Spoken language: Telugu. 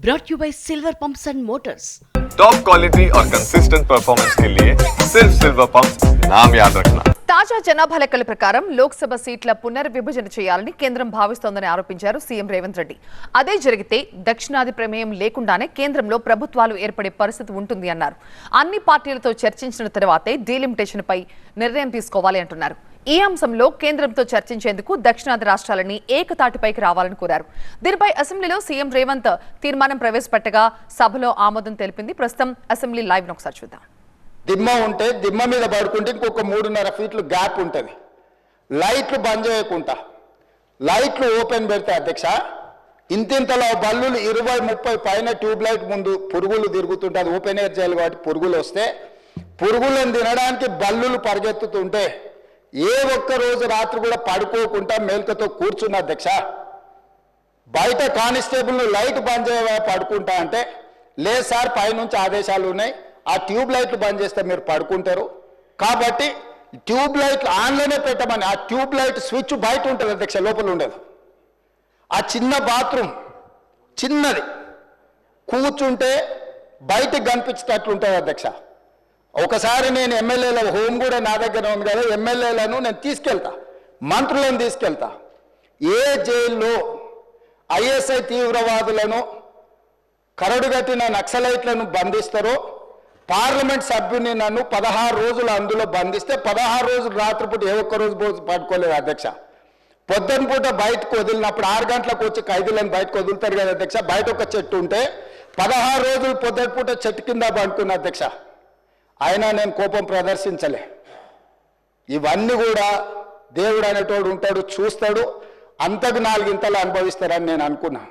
brought you by Silver Pumps and Motors. Top quality और कंसिस्टेंट परफॉर्मेंस के लिए सिर्फ सिल्वर पंप्स नाम याद रखना. తాజా జనాభా లెక్కల ప్రకారం లోక్సభ సీట్ల పునర్విభజన చేయాలని కేంద్రం భావిస్తోందని ఆరోపించారు సీఎం రేవంత్ రెడ్డి. అదే జరిగితే దక్షిణాది ప్రమేయం లేకుండానే కేంద్రంలో ప్రభుత్వాలు ఏర్పడే పరిస్థితి ఉంటుంది అన్నారు. అన్ని పార్టీలతో చర్చించిన తర్వాతే డీలిమిటేషన్ పై నిర్ణయం తీసుకోవాలి అంటున్నారు. ఈ అంశంలో కేంద్రంతో చర్చించేందుకు దక్షిణాది రాష్ట్రాలని ఏకతాటిపైకి రావాలని కోరారు. దీనిపై అసెంబ్లీలో సీఎం రేవంత్ తీర్మానం ప్రవేశపెట్టగా సభలో ఆమోదం తెలిపింది. ప్రస్తుతం అసెంబ్లీ లైవ్ ను ఒకసారి చూద్దాం. దిమ్మ ఉంటే దిమ్మ మీద పడుకుంటే ఇంకొక 3.5 ఫీట్లు గ్యాప్ ఉంటుంది. లైట్లు బంద్ చేయకుండా లైట్లు ఓపెన్ పెడితే అధ్యక్ష ఇంతింతలో బల్లులు 20-30 పైన ట్యూబ్ లైట్ ముందు పురుగులు తిరుగుతుంటే అది ఓపెన్ ఎయిర్ చేయాలి కాబట్టి పురుగులు వస్తే పురుగులను తినడానికి బల్లులు పరిగెత్తుతుంటే ఏ ఒక్క రోజు రాత్రి కూడా పడుకోకుండా మేల్కతో కూర్చున్న అధ్యక్ష బయట కానిస్టేబుల్ లైట్ బంద్ చేయ పడుకుంటా అంటే లేదు సార్ పైనుంచి ఆదేశాలు ఉన్నాయి, ఆ ట్యూబ్ లైట్లు బంద్ చేస్తే మీరు పడుకుంటారు కాబట్టి ట్యూబ్ లైట్లు ఆన్లోనే పెట్టమని. ఆ ట్యూబ్ లైట్ స్విచ్ బయట ఉంటుంది అధ్యక్ష, లోపల ఉండదు. ఆ చిన్న బాత్రూమ్ చిన్నది కూర్చుంటే బయటకు కనిపించేటట్లు ఉంటుంది అధ్యక్ష. ఒకసారి నేను ఎమ్మెల్యేల హోమ్ కూడా నా దగ్గర ఉంది కదా, ఎమ్మెల్యేలను నేను తీసుకెళ్తా, మంత్రులను తీసుకెళ్తా. ఏ జైల్లో ఐఎస్ఐ తీవ్రవాదులను కరడుగట్టిన నక్సలైట్లను బంధిస్తారో పార్లమెంట్ సభ్యుని నన్ను 16 రోజులు అందులో బంధిస్తే 16 రోజులు రాత్రిపూట ఏ ఒక్క రోజు పడుకోలేదు అధ్యక్ష. పొద్దున పూట బయటకు వదిలినప్పుడు 6 గంటలకు వచ్చి ఖైదీలను బయటకు వదులుతారు కదా అధ్యక్ష. బయట ఒక చెట్టు ఉంటే 16 రోజులు పొద్దున పూట చెట్టు కింద పడుకున్న అధ్యక్ష. అయినా నేను కోపం ప్రదర్శించలే. ఇవన్నీ కూడా దేవుడు అనేటోడు ఉంటాడు, చూస్తాడు, అంతకు 4 ఇంతలు అనుభవిస్తారని నేను అనుకున్నా.